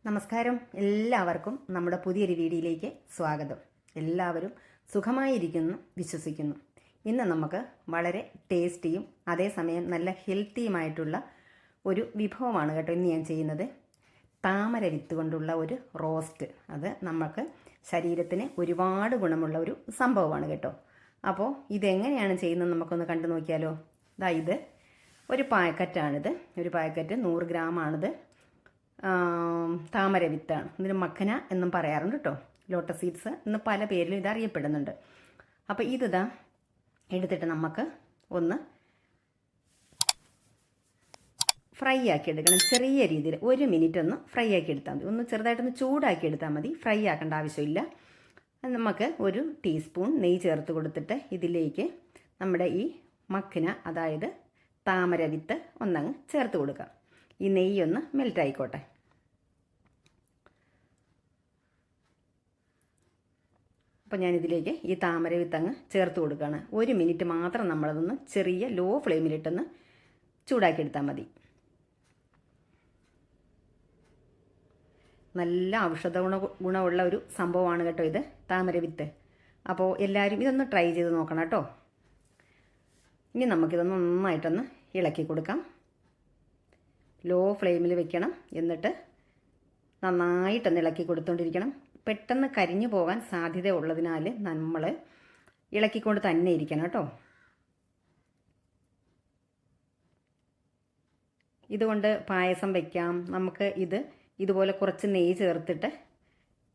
നമസ്കാരം. എല്ലാവർക്കും നമ്മുടെ പുതിയൊരു വീഡിയോയിലേക്ക് സ്വാഗതം. എല്ലാവരും സുഖമായിരിക്കുന്നു വിശ്വസിക്കുന്നു. ഇന്ന് നമുക്ക് വളരെ ടേസ്റ്റിയും അതേസമയം നല്ല ഹെൽത്തിയുമായിട്ടുള്ള ഒരു വിഭവമാണ് കേട്ടോ ഇന്ന് ഞാൻ ചെയ്യുന്നത്. താമര വിത്ത് കൊണ്ടുള്ള ഒരു റോസ്റ്റ്. അത് നമുക്ക് ശരീരത്തിന് ഒരുപാട് ഗുണമുള്ള ഒരു സംഭവമാണ് കേട്ടോ. അപ്പോൾ ഇതെങ്ങനെയാണ് ചെയ്യുന്നത് നമുക്കൊന്ന് കണ്ടു നോക്കിയാലോ. ഇത് ഒരു പാക്കറ്റാണിത്. ഒരു പാക്കറ്റ് 100 ഗ്രാമാണിത്. താമര വിത്താണ്. ഇതിന് മഖന എന്നും പറയാറുണ്ട് കേട്ടോ. ലോട്ടസ് സീഡ്സ് എന്ന് പല പേരിലും ഇത് അറിയപ്പെടുന്നുണ്ട്. അപ്പോൾ ഇതിതാ എടുത്തിട്ട് നമുക്ക് ഒന്ന് ഫ്രൈ ആക്കി എടുക്കണം. ചെറിയ രീതിയിൽ 1 മിനിറ്റ് ഒന്ന് ഫ്രൈ ആക്കി എടുത്താൽ മതി. ഒന്ന് ചെറുതായിട്ടൊന്ന് ചൂടാക്കി എടുത്താൽ മതി. ഫ്രൈ ആക്കേണ്ട ആവശ്യമില്ല. നമുക്ക് 1 ടീസ്പൂൺ നെയ്യ് ചേർത്ത് കൊടുത്തിട്ട് ഇതിലേക്ക് നമ്മുടെ ഈ മഖന, അതായത് താമര വിത്ത് ഒന്നങ്ങ് ചേർത്ത് കൊടുക്കാം. ഈ നെയ്യൊന്ന് മെൽറ്റ് ആയിക്കോട്ടെ. അപ്പോൾ ഞാനിതിലേക്ക് ഈ താമര വിത്ത് അങ്ങ് ചേർത്ത് കൊടുക്കുകയാണ്. 1 മിനിറ്റ് മാത്രം നമ്മളതൊന്ന് ചെറിയ ലോ ഫ്ലെയിമിലിട്ടൊന്ന് ചൂടാക്കിയെടുത്താൽ മതി. നല്ല ഔഷധ ഗുണമുള്ള ഒരു സംഭവമാണ് കേട്ടോ ഇത് താമര വിത്ത്. അപ്പോൾ എല്ലാവരും ഇതൊന്ന് ട്രൈ ചെയ്ത് നോക്കണം കേട്ടോ. ഇനി നമുക്കിതൊന്ന് നന്നായിട്ടൊന്ന് ഇളക്കി കൊടുക്കാം. ലോ ഫ്ലെയിമിൽ വെക്കണം. എന്നിട്ട് നന്നായിട്ടൊന്ന് ഇളക്കി കൊടുത്തുകൊണ്ടിരിക്കണം. പെട്ടെന്ന് കരിഞ്ഞു പോകാൻ സാധ്യത ഉള്ളതിനാൽ നമ്മൾ ഇളക്കിക്കൊണ്ട് തന്നെ ഇരിക്കണം കേട്ടോ. ഇതുകൊണ്ട് പായസം വയ്ക്കാം. നമുക്ക് ഇതുപോലെ കുറച്ച് നെയ്യ് ചേർത്തിട്ട്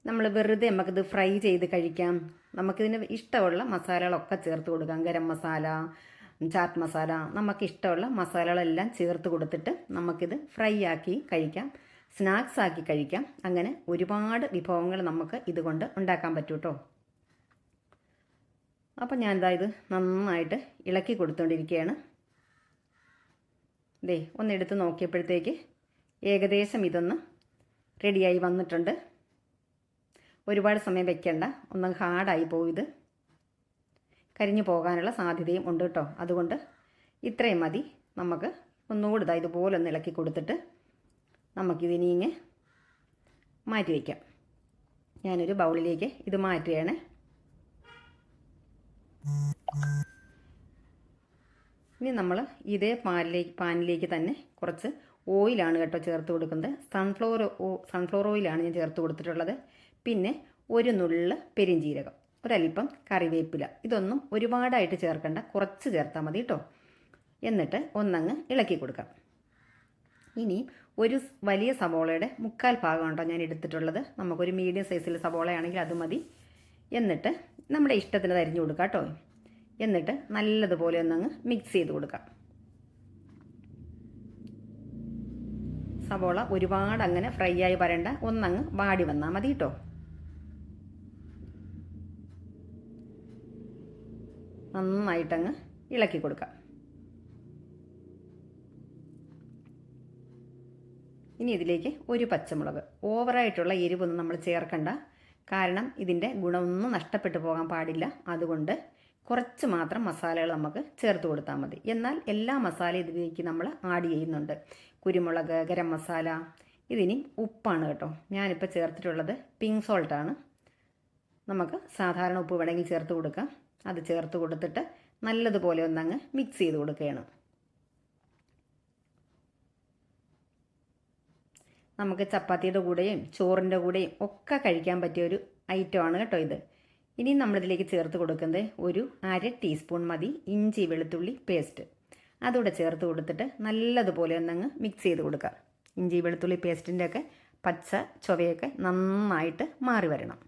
നമ്മൾ വെറുതെ നമുക്കിത് ഫ്രൈ ചെയ്ത് കഴിക്കാം. നമുക്കിതിന് ഇഷ്ടമുള്ള മസാലകളൊക്കെ ചേർത്ത് കൊടുക്കാം. ഗരം മസാല, ചാറ്റ് മസാല, നമുക്ക് ഇഷ്ടമുള്ള മസാലകളെല്ലാം ചേർത്ത് കൊടുത്തിട്ട് നമുക്കിത് ഫ്രൈ ആക്കി കഴിക്കാം, സ്നാക്സ് ആക്കി കഴിക്കാം. അങ്ങനെ ഒരുപാട് വിഭവങ്ങൾ നമുക്ക് ഇതുകൊണ്ട് ഉണ്ടാക്കാൻ പറ്റും കേട്ടോ. അപ്പോൾ ഞാനിതായത് നന്നായിട്ട് ഇളക്കി കൊടുത്തുകൊണ്ടിരിക്കുകയാണ്. ഒന്നെടുത്ത് നോക്കിയപ്പോഴത്തേക്ക് ഏകദേശം ഇതൊന്ന് റെഡിയായി വന്നിട്ടുണ്ട്. ഒരുപാട് സമയം വെക്കേണ്ട, ഒന്നും ഹാർഡായി പോകും. ഇത് കരിഞ്ഞു പോകാനുള്ള സാധ്യതയും ഉണ്ട് കേട്ടോ. അതുകൊണ്ട് ഇത്രയും മതി. നമുക്ക് ഒന്നുകൂടി ഇതുപോലെ ഒന്ന് ഇളക്കി കൊടുത്തിട്ട് നമുക്കിതിനി ഇങ്ങനെ മാറ്റി വയ്ക്കാം. ഞാനൊരു ബൗളിലേക്ക് ഇത് മാറ്റുകയാണ്. ഇനി നമ്മൾ ഇതേ പാനിലേക്ക് തന്നെ കുറച്ച് ഓയിലാണ് കേട്ടോ ചേർത്ത് കൊടുക്കുന്നത്. സൺഫ്ലവർ ഓയിലാണ് ഞാൻ ചേർത്ത് കൊടുത്തിട്ടുള്ളത്. പിന്നെ ഒരു നുള്ള് പെരിഞ്ജീരകം, ഒരല്പം കറിവേപ്പില. ഇതൊന്നും ഒരുപാടായിട്ട് ചേർക്കണ്ട, കുറച്ച് ചേർത്താൽ മതി കേട്ടോ. എന്നിട്ട് ഒന്നങ്ങ് ഇളക്കി കൊടുക്കാം. ഇനി ഒരു വലിയ സവോളയുടെ 1/4 ഭാഗം കേട്ടോ ഞാൻ എടുത്തിട്ടുള്ളത്. നമുക്കൊരു മീഡിയം സൈസിൽ സവോളയാണെങ്കിൽ അത് മതി. എന്നിട്ട് നമ്മുടെ ഇഷ്ടത്തിന് അരിഞ്ഞു കൊടുക്കാം കേട്ടോ. എന്നിട്ട് നല്ലതുപോലെ ഒന്നങ്ങ് മിക്സ് ചെയ്ത് കൊടുക്കാം. സവോള ഒരുപാട് അങ്ങനെ ഫ്രൈ ആയി വരണ്ട, ഒന്നങ്ങ് വാടി വന്നാൽ മതി കേട്ടോ. നന്നായിട്ടങ്ങ് ഇളക്കി കൊടുക്കാം. ഇനി ഇതിലേക്ക് ഒരു പച്ചമുളക്. ഓവറായിട്ടുള്ള എരിവൊന്നും നമ്മൾ ചേർക്കണ്ട, കാരണം ഇതിൻ്റെ ഗുണമൊന്നും നഷ്ടപ്പെട്ടു പോകാൻ പാടില്ല. അതുകൊണ്ട് കുറച്ച് മാത്രം മസാലകൾ നമുക്ക് ചേർത്ത് കൊടുത്താൽ മതി. എന്നാൽ എല്ലാ മസാലയും ഇതിലേക്ക് നമ്മൾ ആഡ് ചെയ്യുന്നുണ്ട്. കുരുമുളക്, ഗരം മസാല. ഇതിനി ഉപ്പാണ് കേട്ടോ. ഞാനിപ്പോൾ ചേർത്തിട്ടുള്ളത് പിങ്ക് സോൾട്ടാണ്. നമുക്ക് സാധാരണ ഉപ്പ് വേണമെങ്കിൽ ചേർത്ത് കൊടുക്കാം. അത് ചേർത്ത് കൊടുത്തിട്ട് നല്ലതുപോലെ ഒന്നങ്ങ് മിക്സ് ചെയ്ത് കൊടുക്കുകയാണ്. നമുക്ക് ചപ്പാത്തിയുടെ കൂടെയും ചോറിൻ്റെ കൂടെയും ഒക്കെ കഴിക്കാൻ പറ്റിയ ഒരു ഐറ്റമാണ് കേട്ടോ ഇത്. ഇനി നമ്മളിതിലേക്ക് ചേർത്ത് കൊടുക്കുന്നത് ഒരു 1/2 ടീസ്പൂൺ മതി ഇഞ്ചി വെളുത്തുള്ളി പേസ്റ്റ്. അതുകൂടെ ചേർത്ത് കൊടുത്തിട്ട് നല്ലതുപോലെ ഒന്നങ്ങ് മിക്സ് ചെയ്ത് കൊടുക്കാം. ഇഞ്ചി വെളുത്തുള്ളി പേസ്റ്റിൻ്റെ ഒക്കെ പച്ച ചൊവയൊക്കെ നന്നായിട്ട് മാറി വരണം.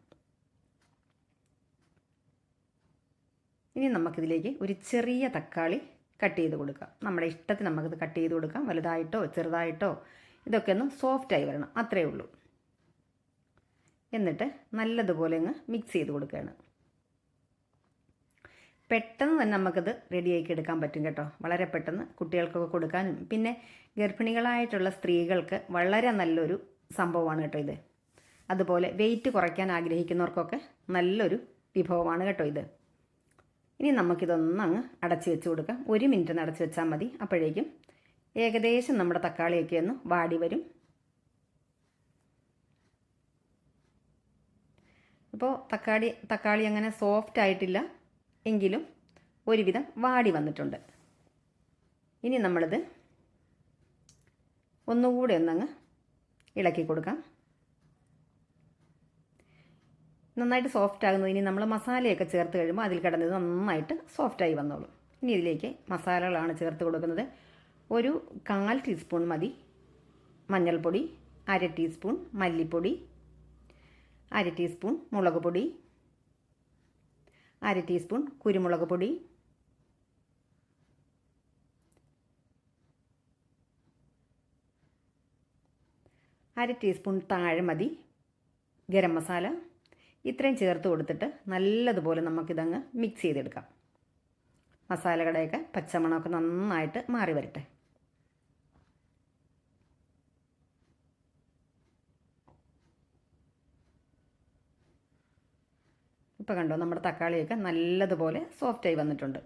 ഇനി നമുക്കിതിലേക്ക് ഒരു ചെറിയ തക്കാളി കട്ട് ചെയ്ത് കൊടുക്കാം. നമ്മുടെ ഇഷ്ടത്തിന് നമുക്കിത് കട്ട് ചെയ്ത് കൊടുക്കാം. വലുതായിട്ടോ ചെറുതായിട്ടോ, ഇതൊക്കെ ഒന്ന് സോഫ്റ്റായി വരണം, അത്രയേ ഉള്ളൂ. എന്നിട്ട് നല്ലതുപോലെ അങ്ങ് മിക്സ് ചെയ്ത് കൊടുക്കുകയാണ്. പെട്ടെന്ന് തന്നെ നമുക്കിത് റെഡിയാക്കി എടുക്കാൻ പറ്റും കേട്ടോ. വളരെ പെട്ടെന്ന് കുട്ടികൾക്കൊക്കെ കൊടുക്കാനും പിന്നെ ഗർഭിണികളായിട്ടുള്ള സ്ത്രീകൾക്ക് വളരെ നല്ലൊരു സംഭവമാണ് കേട്ടോ ഇത്. അതുപോലെ വെയിറ്റ് കുറയ്ക്കാൻ ആഗ്രഹിക്കുന്നവർക്കൊക്കെ നല്ലൊരു വിഭവമാണ് കേട്ടോ ഇത്. ഇനി നമുക്കിതൊന്നങ്ങ് അടച്ച് വെച്ച് കൊടുക്കാം. 1 മിനിറ്റ് അടച്ച് വെച്ചാൽ മതി. അപ്പോഴേക്കും ഏകദേശം നമ്മുടെ തക്കാളിയൊക്കെ ഒന്ന് വാടി വരും. അപ്പോൾ തക്കാളി അങ്ങനെ സോഫ്റ്റ് ആയിട്ടില്ല, എങ്കിലും ഒരുവിധം വാടി വന്നിട്ടുണ്ട്. ഇനി നമ്മളിത് ഒന്നുകൂടെ ഒന്നങ്ങ് ഇളക്കി കൊടുക്കാം. നന്നായിട്ട് സോഫ്റ്റ് ആകുന്നത് ഇനി നമ്മൾ മസാലയൊക്കെ ചേർത്ത് കഴിയുമ്പോൾ അതിൽ കിടന്നത് നന്നായിട്ട് സോഫ്റ്റായി വന്നോളും. ഇനി ഇതിലേക്ക് മസാലകളാണ് ചേർത്ത് കൊടുക്കുന്നത്. ഒരു 1/4 ടീസ്പൂൺ മതി മഞ്ഞൾപ്പൊടി, 1/2 ടീസ്പൂൺ മല്ലിപ്പൊടി, 1/2 ടീസ്പൂൺ മുളക് പൊടി, 1/2 ടീസ്പൂൺ കുരുമുളക് പൊടി, 1/2 ടീസ്പൂൺ താഴെ മതി ഗരം മസാല. ഇത്രയും ചേർത്ത് കൊടുത്തിട്ട് നല്ലതുപോലെ നമുക്കിതങ്ങ് മിക്സ് ചെയ്തെടുക്കാം. മസാലകളുടെയൊക്കെ പച്ചമണമൊക്കെ നന്നായിട്ട് മാറി വരട്ടെ. ഇപ്പോൾ കണ്ടോ, നമ്മുടെ തക്കാളിയൊക്കെ നല്ലതുപോലെ സോഫ്റ്റായി വന്നിട്ടുണ്ട്.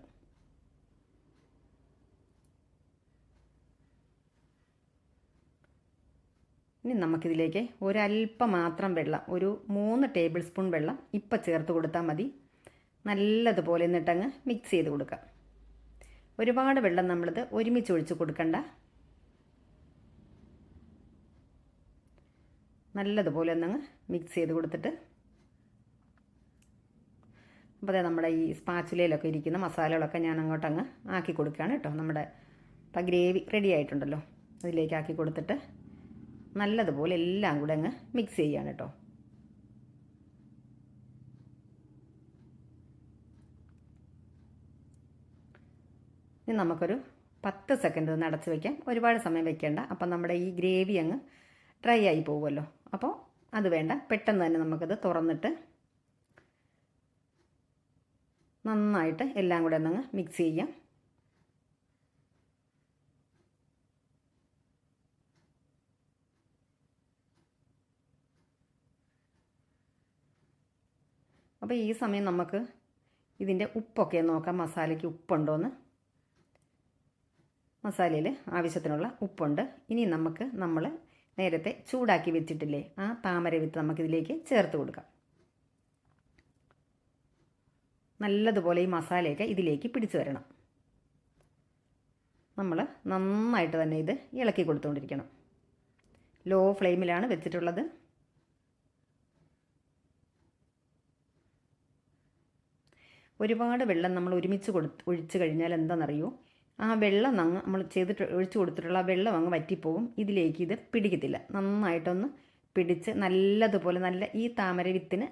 ഇനി നമുക്കിതിലേക്ക് ഒരല്പം മാത്രം വെള്ളം, ഒരു 3 ടേബിൾ സ്പൂൺ വെള്ളം ഇപ്പം ചേർത്ത് കൊടുത്താൽ മതി. നല്ലതുപോലെ എന്നിട്ടങ്ങ് മിക്സ് ചെയ്ത് കൊടുക്കാം. ഒരുപാട് വെള്ളം നമ്മളിത് ഒരുമിച്ച് ഒഴിച്ച് കൊടുക്കണ്ട. നല്ലതുപോലെ ഒന്നങ്ങ് മിക്സ് ചെയ്ത് കൊടുത്തിട്ട്, അപ്പോൾ അതെ നമ്മുടെ ഈ സ്പാച്ചുലയിലൊക്കെ ഇരിക്കുന്ന മസാലകളൊക്കെ ഞാൻ അങ്ങോട്ടങ്ങ് ആക്കി കൊടുക്കുകയാണ് കേട്ടോ. നമ്മുടെ ഇപ്പം ഗ്രേവി റെഡി ആയിട്ടുണ്ടല്ലോ, അതിലേക്ക് ആക്കി കൊടുത്തിട്ട് നല്ലതുപോലെ എല്ലാം കൂടെ അങ്ങ് മിക്സ് ചെയ്യുകയാണ് കേട്ടോ. ഇനി നമുക്കൊരു 10 സെക്കൻഡ് ഒന്ന് അടച്ച് വയ്ക്കാം. ഒരുപാട് സമയം വെക്കേണ്ട, അപ്പം നമ്മുടെ ഈ ഗ്രേവി അങ്ങ് ഡ്രൈ ആയി പോകുമല്ലോ. അപ്പോൾ അത് വേണ്ട, പെട്ടെന്ന് തന്നെ നമുക്കത് തുറന്നിട്ട് നന്നായിട്ട് എല്ലാം കൂടെ ഒന്നങ്ങ് മിക്സ് ചെയ്യാം. അപ്പോൾ ഈ സമയം നമുക്ക് ഇതിൻ്റെ ഉപ്പൊക്കെ നോക്കാം, മസാലയ്ക്ക് ഉപ്പുണ്ടോയെന്ന്. മസാലയിൽ ആവശ്യത്തിനുള്ള ഉപ്പുണ്ട്. ഇനി നമ്മൾ നേരത്തെ ചൂടാക്കി വെച്ചിട്ടില്ലേ ആ താമര വിത്ത് നമുക്കിതിലേക്ക് ചേർത്ത് കൊടുക്കാം. നല്ലതുപോലെ ഈ മസാലയൊക്കെ ഇതിലേക്ക് പിടിച്ചു വരണം. നമ്മൾ നന്നായിട്ട് തന്നെ ഇത് ഇളക്കി കൊടുത്തുകൊണ്ടിരിക്കണം. ലോ ഫ്ലെയിമിലാണ് വെച്ചിട്ടുള്ളത്. ഒരുപാട് വെള്ളം നമ്മൾ ഒരുമിച്ച് ഒഴിച്ച് കഴിഞ്ഞാൽ എന്താണെന്നറിയോ, ആ വെള്ളം നമ്മൾ ഒഴിച്ചു കൊടുത്തിട്ടുള്ള വെള്ളം അങ്ങ് വറ്റിപ്പോകും. ഇതിലേക്ക് ഇത് പിടിക്കത്തില്ല. നന്നായിട്ടൊന്ന് പിടിച്ച് നല്ലതുപോലെ ഈ താമര വിത്തിന്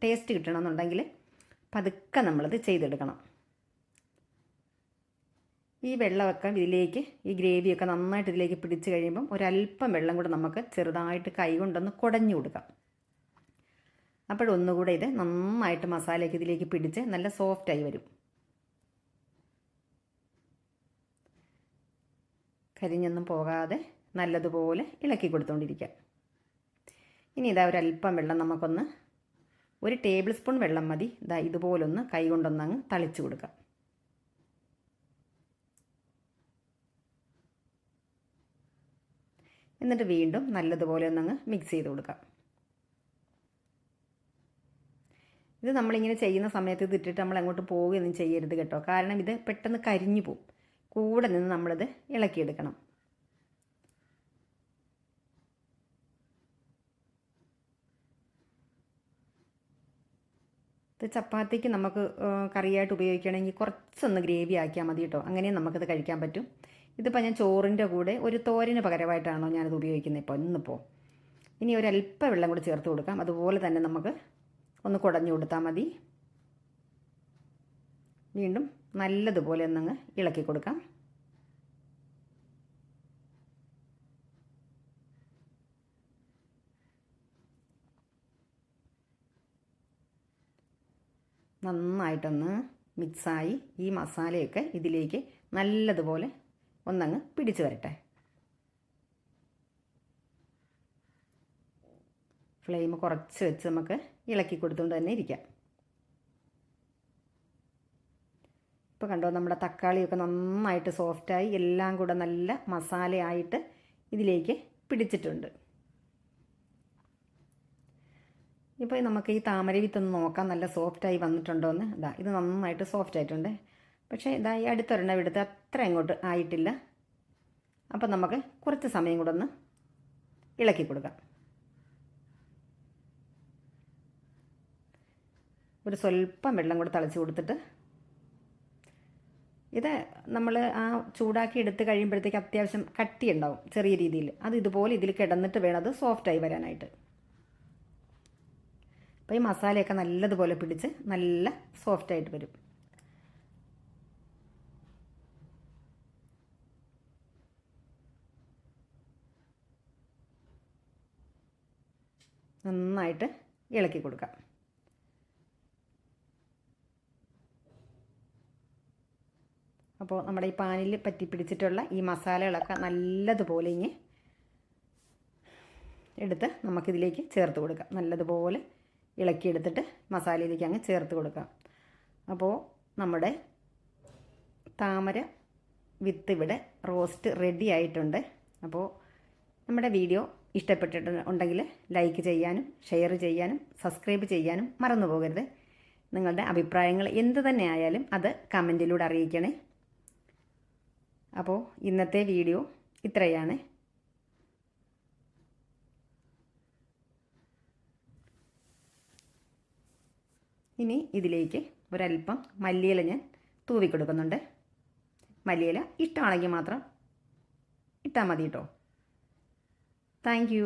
ടേസ്റ്റ് കിട്ടണമെന്നുണ്ടെങ്കിൽ പതുക്കെ നമ്മളത് ചെയ്തെടുക്കണം. ഈ വെള്ളമൊക്കെ ഇതിലേക്ക്, ഈ ഗ്രേവിയൊക്കെ നന്നായിട്ട് ഇതിലേക്ക് പിടിച്ച് കഴിയുമ്പം ഒരല്പം വെള്ളം കൂടെ നമുക്ക് ചെറുതായിട്ട് കൈ കൊണ്ടൊന്ന് കുടഞ്ഞു കൊടുക്കാം. അപ്പോഴൊന്നുകൂടെ ഇത് നന്നായിട്ട് മസാലയൊക്കെ ഇതിലേക്ക് പിടിച്ച് നല്ല സോഫ്റ്റായി വരും. കരിഞ്ഞൊന്നും പോകാതെ നല്ലതുപോലെ ഇളക്കി കൊടുത്തുകൊണ്ടിരിക്കാം. ഇനി ഇതാ ഒരല്പം വെള്ളം നമുക്കൊന്ന്, 1 ടേബിൾ സ്പൂൺ വെള്ളം മതി. ഇതാ ഇതുപോലൊന്ന് കൈ കൊണ്ടൊന്നങ്ങ് തളിച്ചു കൊടുക്കാം. എന്നിട്ട് വീണ്ടും നല്ലതുപോലെ ഒന്നങ്ങ് മിക്സ് ചെയ്ത് കൊടുക്കാം. ഇത് നമ്മളിങ്ങനെ ചെയ്യുന്ന സമയത്ത് ഇത് ഇട്ടിട്ട് നമ്മൾ അങ്ങോട്ട് പോവുകയൊന്നും ചെയ്യരുത് കേട്ടോ. കാരണം ഇത് പെട്ടെന്ന് കരിഞ്ഞു പോവും. കൂടെ നിന്ന് നമ്മളിത് ഇളക്കിയെടുക്കണം. ഇത് ചപ്പാത്തിക്ക് നമുക്ക് കറിയായിട്ട് ഉപയോഗിക്കുകയാണെങ്കിൽ കുറച്ചൊന്ന് ഗ്രേവി ആക്കിയാൽ മതി കേട്ടോ. അങ്ങനെ നമുക്കിത് കഴിക്കാൻ പറ്റും. ഇതിപ്പോൾ ഞാൻ ചോറിൻ്റെ കൂടെ ഒരു തോരന് പകരമായിട്ടാണോ ഞാനിത് ഉപയോഗിക്കുന്നത് ഇന്നിപ്പോൾ. ഇനി ഒരല്പം വെള്ളം കൂടി ചേർത്ത് കൊടുക്കാം. അതുപോലെ തന്നെ നമുക്ക് ഒന്ന് കുടഞ്ഞു കൊടുത്താൽ മതി. വീണ്ടും നല്ലതുപോലെ ഒന്നങ്ങ് ഇളക്കി കൊടുക്കാം. നന്നായിട്ടൊന്ന് മിക്സായി ഈ മസാലയൊക്കെ ഇതിലേക്ക് നല്ലതുപോലെ ഒന്നങ്ങ് പിടിച്ചു വരട്ടെ. ഫ്ലെയിം കുറച്ച് വെച്ച് നമുക്ക് ഇളക്കി കൊടുത്തുകൊണ്ട് തന്നെ ഇരിക്കാം. ഇപ്പോൾ കണ്ടോ, നമ്മുടെ തക്കാളിയൊക്കെ നന്നായിട്ട് സോഫ്റ്റായി എല്ലാം കൂടെ നല്ല മസാലയായിട്ട് ഇതിലേക്ക് പിടിച്ചിട്ടുണ്ട്. ഇപ്പോൾ നമുക്ക് ഈ താമര വിത്തൊന്ന് നോക്കാം നല്ല സോഫ്റ്റായി വന്നിട്ടുണ്ടോ എന്ന്. ഇതാ ഇത് നന്നായിട്ട് സോഫ്റ്റ് ആയിട്ടുണ്ട്. പക്ഷേ ഇതാ ഈ അടുത്തൊരെണ്ണം എടുത്ത് അത്ര അങ്ങോട്ട് ആയിട്ടില്ല. അപ്പം നമുക്ക് കുറച്ച് സമയം കൂടെ ഒന്ന് ഇളക്കി കൊടുക്കാം. ഒരു സ്വല്പം വെള്ളം കൂടെ തളിച്ച് കൊടുത്തിട്ട് ഇത് നമ്മൾ ആ ചൂടാക്കി എടുത്ത് കഴിയുമ്പോഴത്തേക്ക് അത്യാവശ്യം കട്ടി ഉണ്ടാവും ചെറിയ രീതിയിൽ. അത് ഇതുപോലെ ഇതിൽ കിടന്നിട്ട് വേണം അത് സോഫ്റ്റായി വരാനായിട്ട്. അപ്പോൾ ഈ മസാലയൊക്കെ നല്ലതുപോലെ പിടിച്ച് നല്ല സോഫ്റ്റായിട്ട് വരും. നന്നായിട്ട് ഇളക്കി കൊടുക്കാം. അപ്പോൾ നമ്മുടെ ഈ പാനിൽ പറ്റി പിടിച്ചിട്ടുള്ള ഈ മസാലകളൊക്കെ നല്ലതുപോലെ ഇങ്ങനെ എടുത്ത് നമുക്കിതിലേക്ക് ചേർത്ത് കൊടുക്കാം. നല്ലതുപോലെ ഇളക്കിയെടുത്തിട്ട് മസാലയിലേക്ക് അങ്ങ് ചേർത്ത് കൊടുക്കാം. അപ്പോൾ നമ്മുടെ താമര വിത്ത് ഇവിടെ റോസ്റ്റ് റെഡി ആയിട്ടുണ്ട്. അപ്പോൾ നമ്മുടെ വീഡിയോ ഇഷ്ടപ്പെട്ടിട്ടുണ്ടെങ്കിൽ ലൈക്ക് ചെയ്യാനും ഷെയർ ചെയ്യാനും സബ്സ്ക്രൈബ് ചെയ്യാനും മറന്നു പോകരുത്. നിങ്ങളുടെ അഭിപ്രായങ്ങൾ എന്ത് തന്നെ ആയാലും അത് കമൻറ്റിലൂടെ അറിയിക്കണേ. അപ്പോൾ ഇന്നത്തെ വീഡിയോ ഇത്രയാണ്. ഇനി ഇതിലേക്ക് ഒരല്പം മല്ലിയില ഞാൻ തൂവി കൊടുക്കുന്നുണ്ട്. മല്ലിയില ഇഷ്ടമാണെങ്കിൽ മാത്രം ഇട്ടാൽ മതി കേട്ടോ. Thank you.